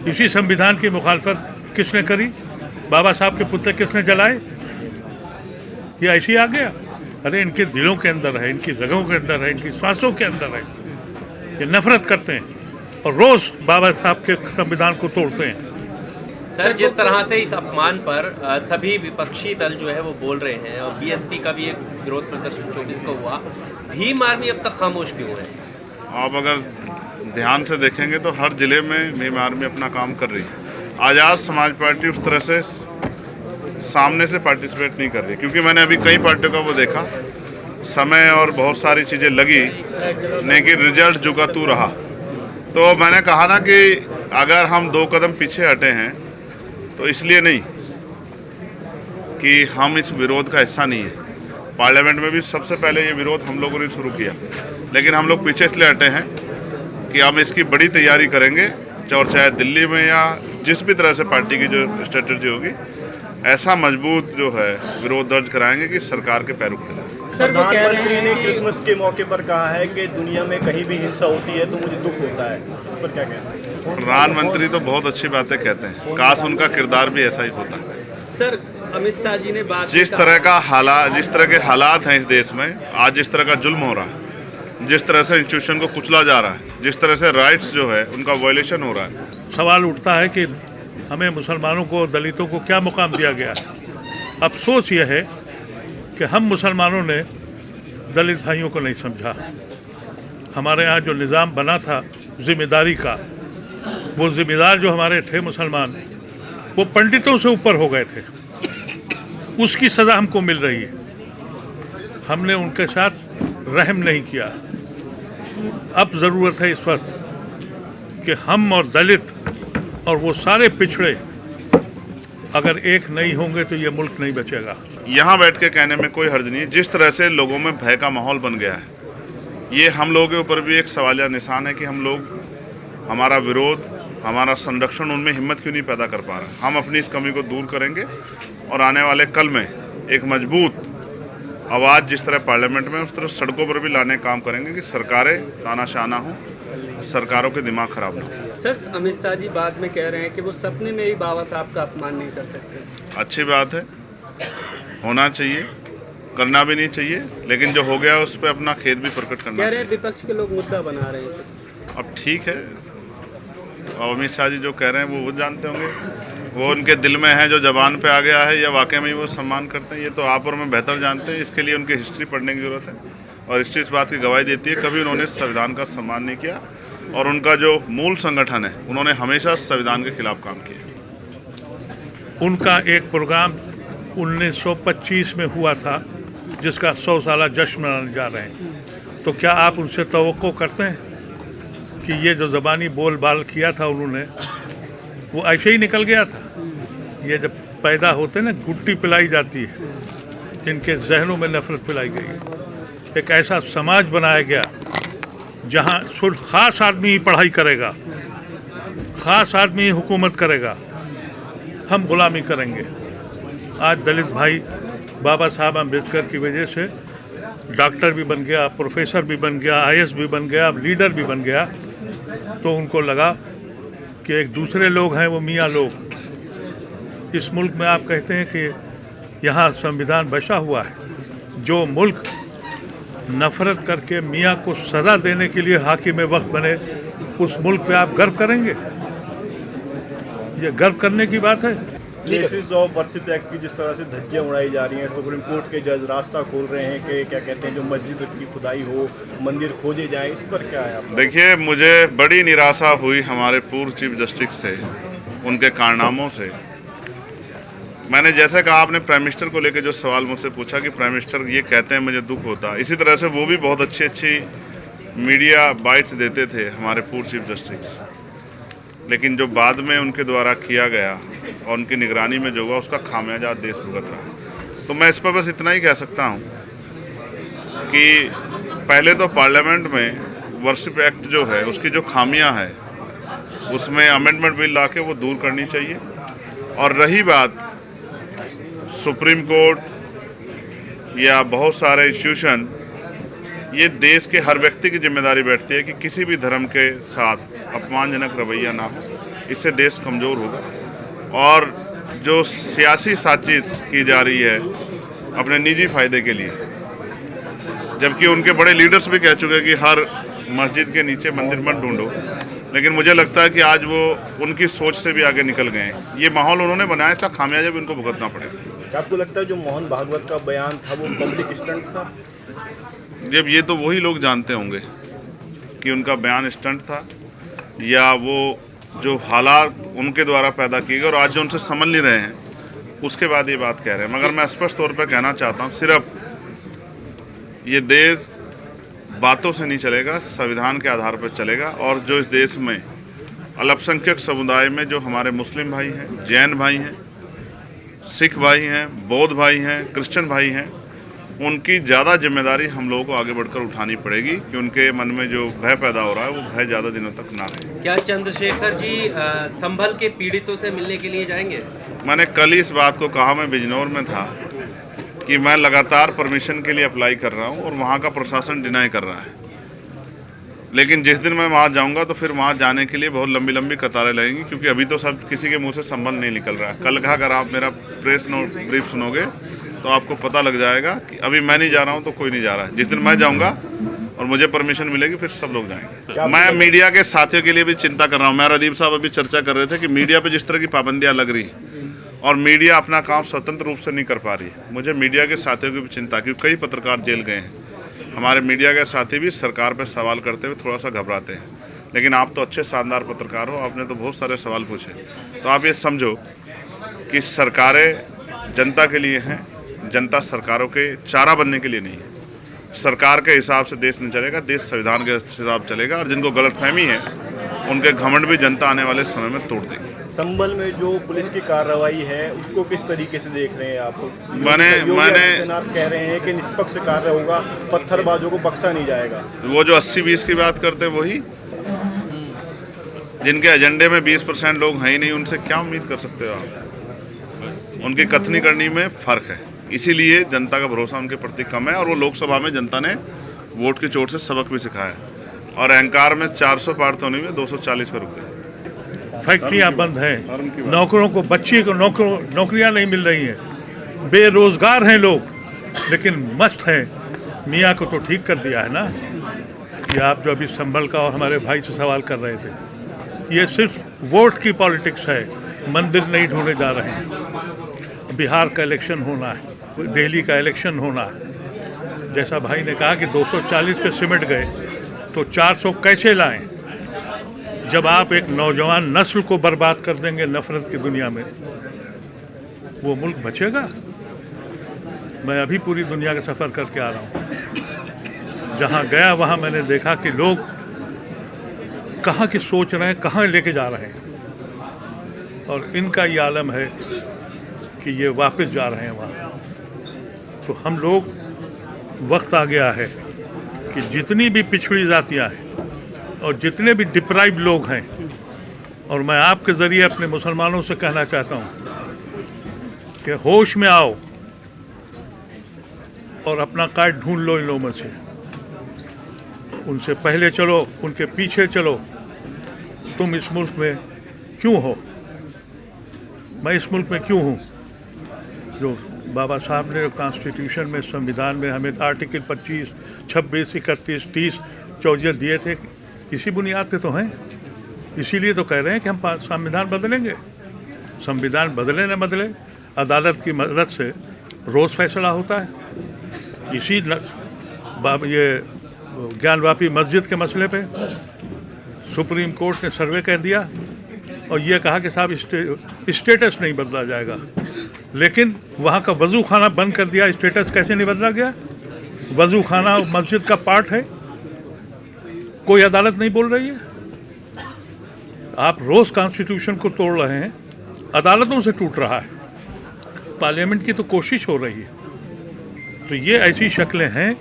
इसी संविधान की मुखालफत किसने करी? बाबा साहब के पुतले किसने जलाए? ये ऐसे ही आ गया। अरे इनके दिलों के अंदर है, इनकी रगों के अंदर है, इनकी सांसों के अंदर है। ये नफरत करते हैं और रोज बाबा साहब के संविधान को तोड़ते हैं। सर, जिस तरह से इस अपमान पर सभी विपक्षी दल जो है वो बोल रहे हैं और बीएसपी का भी एक विरोध प्रदर्शन 24 को हुआ, भीम आर्मी अब तक खामोश क्यों है? आप अगर ध्यान से देखेंगे तो हर जिले में भीम आर्मी अपना काम कर रही है। आज़ाद समाज पार्टी उस तरह से सामने से पार्टिसिपेट नहीं कर रही, क्योंकि मैंने अभी कई पार्टियों का वो देखा, समय और बहुत सारी चीज़ें लगी लेकिन रिजल्ट जुगा तू रहा। तो मैंने कहा ना कि अगर हम 2 कदम पीछे हटे हैं तो इसलिए नहीं कि हम इस विरोध का हिस्सा नहीं है। पार्लियामेंट में भी सबसे पहले ये विरोध हम लोगों ने शुरू किया, लेकिन हम लोग पीछे इसलिए हटे हैं कि हम इसकी बड़ी तैयारी करेंगे, और चाहे दिल्ली में या जिस भी तरह से पार्टी की जो स्ट्रेटजी होगी, ऐसा मजबूत जो है विरोध दर्ज कराएंगे कि सरकार के पैर उठे। प्रधानमंत्री ने क्रिसमस के मौके पर कहा है कि दुनिया में कहीं भी हिंसा होती है तो मुझे दुख होता है, इस पर क्या कहना है? प्रधानमंत्री तो बहुत अच्छी बातें कहते हैं, काश उनका किरदार भी ऐसा ही होता। सर, अमित शाह जी ने बात जिस तरह के हालात हैं इस देश में, आज जिस तरह का जुल्म हो रहा है, जिस तरह से इंस्टीट्यूशन को कुचला जा रहा है, जिस तरह से राइट्स जो है उनका वायलेशन हो रहा है, सवाल उठता है कि हमें मुसलमानों को, दलितों को क्या मुकाम दिया गया। अफसोस यह है कि हम मुसलमानों ने दलित भाइयों को नहीं समझा। हमारे यहाँ जो निज़ाम बना था जिम्मेदारी का, वो जिम्मेदार जो हमारे थे मुसलमान, वो पंडितों से ऊपर हो गए थे। उसकी सज़ा हमको मिल रही है। हमने उनके साथ रहम नहीं किया। अब ज़रूरत है इस वक्त कि हम और दलित और वो सारे पिछड़े अगर एक नहीं होंगे तो ये मुल्क नहीं बचेगा। यहाँ बैठ के कहने में कोई हर्ज नहीं। जिस तरह से लोगों में भय का माहौल बन गया है, ये हम लोगों के ऊपर भी एक सवालिया निशान है कि हम लोग, हमारा विरोध, हमारा संरक्षण उनमें हिम्मत क्यों नहीं पैदा कर पा रहे। हम अपनी इस कमी को दूर करेंगे और आने वाले कल में एक मजबूत आवाज़ जिस तरह पार्लियामेंट में, उस तरह सड़कों पर भी लाने का काम करेंगे कि सरकारें तानाशाह ना हो, सरकारों के दिमाग खराब ना हो। सर, अमित शाह जी बाद में कह रहे हैं कि वो सपने में भी बाबा साहब का अपमान नहीं कर सकते। अच्छी बात है, होना चाहिए, करना भी नहीं चाहिए, लेकिन जो हो गया उस पर अपना खेद भी प्रकट करना चाहिए। विपक्ष के लोग मुद्दा बना रहे हैं सर। अब ठीक है, और अमित शाह जी जो कह रहे हैं वो जानते होंगे, वो उनके दिल में है, जो जबान पे आ गया है, या वाकई में वो सम्मान करते हैं, ये तो आप और मैं बेहतर जानते हैं। इसके लिए उनकी हिस्ट्री पढ़ने की ज़रूरत है, और हिस्ट्री इस बात की गवाही देती है कभी उन्होंने संविधान का सम्मान नहीं किया, और उनका जो मूल संगठन है उन्होंने हमेशा संविधान के खिलाफ काम किया। उनका एक प्रोग्राम 1925 में हुआ था जिसका 100 साला जश्न मनाने जा रहे हैं। तो क्या आप उनसे तवक्को करते हैं कि ये जो ज़बानी बोल बाल किया था उन्होंने, वो ऐसे ही निकल गया था? ये जब पैदा होते ना, गुट्टी पिलाई जाती है, इनके जहनों में नफरत पिलाई गई। एक ऐसा समाज बनाया गया जहाँ सिर्फ ख़ास आदमी ही पढ़ाई करेगा, ख़ास आदमी ही हुकूमत करेगा, हम गुलामी करेंगे। आज दलित भाई बाबा साहब अम्बेडकर की वजह से डॉक्टर भी बन गया, प्रोफेसर भी बन गया, IAS भी बन गया, लीडर भी बन गया। तो उनको लगा कि एक दूसरे लोग हैं, वो मियाँ लोग। इस मुल्क में आप कहते हैं कि यहाँ संविधान बचा हुआ है। जो मुल्क नफ़रत करके मियाँ को सज़ा देने के लिए हाकिम वक्त बने, उस मुल्क पे आप गर्व करेंगे? ये गर्व करने की बात है? केसेस ऑफ वर्शिप एक्ट की जिस तरह से धज्जियां उड़ाई जा रही हैं, सुप्रीम कोर्ट के जज रास्ता खोल रहे हैं कि क्या कहते हैं, जो मस्जिद की खुदाई हो, मंदिर खोजे जाएं, इस पर क्या है आपका? देखिए, मुझे बड़ी निराशा हुई हमारे पूर्व चीफ जस्टिस से, उनके कारनामों से। मैंने जैसे कहा, आपने प्राइम मिनिस्टर को लेकर जो सवाल मुझसे पूछा कि प्राइम मिनिस्टर ये कहते हैं मुझे दुख होता, इसी तरह से वो भी बहुत अच्छी मीडिया बाइट्स देते थे हमारे पूर्व चीफ जस्टिस, लेकिन जो बाद में उनके द्वारा किया गया और उनकी निगरानी में जो हुआ, उसका खामियाजा देश भुगत रहा। तो मैं इस पर बस इतना ही कह सकता हूँ कि पहले तो पार्लियामेंट में वर्शिप एक्ट जो है, उसकी जो खामियां है, उसमें अमेंडमेंट बिल ला के वो दूर करनी चाहिए। और रही बात सुप्रीम कोर्ट या बहुत सारे इंस्टीट्यूशन, ये देश के हर व्यक्ति की जिम्मेदारी बैठती है कि किसी भी धर्म के साथ अपमानजनक रवैया ना हो। इससे देश कमज़ोर होगा। और जो सियासी साजिश की जा रही है अपने निजी फ़ायदे के लिए, जबकि उनके बड़े लीडर्स भी कह चुके हैं कि हर मस्जिद के नीचे मंदिर मत ढूंढो, लेकिन मुझे लगता है कि आज वो उनकी सोच से भी आगे निकल गए हैं। ये माहौल उन्होंने बनाया, इसका खामियाजा भी उनको भुगतना पड़ेगा। क्या आपको लगता है जो मोहन भागवत का बयान था वो पब्लिक स्टंट था? जब ये तो वही लोग जानते होंगे कि उनका बयान स्टंट था या वो जो हालात उनके द्वारा पैदा किए गए और आज जो उनसे समझ नहीं रहे हैं उसके बाद ये बात कह रहे हैं। मगर मैं स्पष्ट तौर पर कहना चाहता हूँ, सिर्फ ये देश बातों से नहीं चलेगा, संविधान के आधार पर चलेगा। और जो इस देश में अल्पसंख्यक समुदाय में जो हमारे मुस्लिम भाई हैं, जैन भाई हैं, सिख भाई हैं, बौद्ध भाई हैं, क्रिश्चियन भाई हैं, उनकी ज़्यादा जिम्मेदारी हम लोगों को आगे बढ़कर उठानी पड़ेगी कि उनके मन में जो भय पैदा हो रहा है वो भय ज़्यादा दिनों तक ना रहे। क्या चंद्रशेखर जी संभल के पीड़ितों से मिलने के लिए जाएंगे? मैंने कल ही इस बात को कहा, मैं बिजनौर में था, कि मैं लगातार परमिशन के लिए अप्लाई कर रहा हूं और वहां का प्रशासन डिनाई कर रहा है। लेकिन जिस दिन मैं वहां जाऊंगा तो फिर वहां जाने के लिए बहुत लंबी लंबी कतारें लगेंगी, क्योंकि अभी तो सब किसी के मुंह से संबल नहीं निकल रहा है। कल कहा अगर आप मेरा प्रेस नोट ब्रीफ सुनोगे तो आपको पता लग जाएगा कि अभी मैं नहीं जा रहा हूं तो कोई नहीं जा रहा है। जिस दिन मैं जाऊंगा और मुझे परमिशन मिलेगी फिर सब लोग जाएंगे। मैं मीडिया के साथियों के लिए भी चिंता कर रहा हूँ। मैं रदीप साहब अभी चर्चा कर रहे थे कि मीडिया पे जिस तरह की पाबंदियाँ लग रही और मीडिया अपना काम स्वतंत्र रूप से नहीं कर पा रही है, मुझे मीडिया के साथियों की भी चिंता, क्योंकि कई पत्रकार जेल गए हैं। हमारे मीडिया के साथी भी सरकार पर सवाल करते हुए थोड़ा सा घबराते हैं। लेकिन आप तो अच्छे शानदार पत्रकार हो, आपने तो बहुत सारे सवाल पूछे। तो आप ये समझो कि सरकारें जनता के लिए हैं, जनता सरकारों के चारा बनने के लिए नहीं है। सरकार के हिसाब से देश नहीं चलेगा, देश संविधान के हिसाब चलेगा। और जिनको गलतफहमी है उनके घमंड भी जनता आने वाले समय में तोड़ देगी। संभल में जो पुलिस की कार्रवाई है उसको किस तरीके से देख रहे हैं आप? मैंने कह रहे हैं कि निष्पक्ष कार्य होगा, पत्थरबाजों को बख्शा नहीं जाएगा। वो जो 80-20 की बात करते हैं वही, जिनके एजेंडे में 20% लोग हैं ही नहीं, उनसे क्या उम्मीद कर सकते हो आप? उनकी कथनी करनी में फ़र्क है, इसीलिए जनता का भरोसा उनके प्रति कम है। और वो लोकसभा में जनता ने वोट की चोट से सबक भी सिखाया और अहंकार में 400 पार तो नहीं हुए, 240 पर रुक गए। फैक्ट्रियां बंद हैं, नौकरों को, बच्ची को नौकरियां नहीं मिल रही हैं, बेरोजगार हैं लोग, लेकिन मस्त हैं। मियाँ को तो ठीक कर दिया है ना। ये आप जो अभी संभल का और हमारे भाई से सवाल कर रहे थे, ये सिर्फ वोट की पॉलिटिक्स है, मंदिर नहीं ढूंढे जा रहे हैं। बिहार का इलेक्शन होना है, दिल्ली का इलेक्शन होना है। जैसा भाई ने कहा कि 240 पे सिमट गए तो 400 कैसे लाएं? जब आप एक नौजवान नस्ल को बर्बाद कर देंगे नफरत की दुनिया में, वो मुल्क बचेगा? मैं अभी पूरी दुनिया का सफ़र करके आ रहा हूँ। जहाँ गया वहाँ मैंने देखा कि लोग कहाँ की सोच रहे हैं, कहाँ लेके जा रहे हैं, और इनका ये आलम है कि ये वापस जा रहे हैं वहाँ। तो हम लोग, वक्त आ गया है कि जितनी भी पिछड़ी जातियाँ हैं और जितने भी डिप्राइव्ड लोग हैं, और मैं आपके ज़रिए अपने मुसलमानों से कहना चाहता हूँ कि होश में आओ और अपना काट ढूंढ लो इन लोगों में से। उनसे पहले चलो, उनके पीछे चलो। तुम इस मुल्क में क्यों हो? मैं इस मुल्क में क्यों हूँ? जो बाबा साहब ने कॉन्स्टिट्यूशन में, संविधान में हमें आर्टिकल 25, 26, 31, 30, 24 दिए थे, इसी बुनियाद पे तो हैं। इसीलिए तो कह रहे हैं कि हम संविधान बदलेंगे। संविधान बदले न बदले, अदालत की मदद से रोज़ फैसला होता है। इसी ये ज्ञानवापी मस्जिद के मसले पे सुप्रीम कोर्ट ने सर्वे कर दिया और ये कहा कि साहब स्टेटस नहीं बदला जाएगा, लेकिन वहाँ का वज़ू खाना बंद कर दिया। स्टेटस कैसे नहीं बदला गया? वज़ू खाना मस्जिद का पार्ट है, कोई अदालत नहीं बोल रही है। आप रोज़ कॉन्स्टिट्यूशन को तोड़ रहे हैं, अदालतों से टूट रहा है, पार्लियामेंट की तो कोशिश हो रही है। तो ये ऐसी शक्लें हैं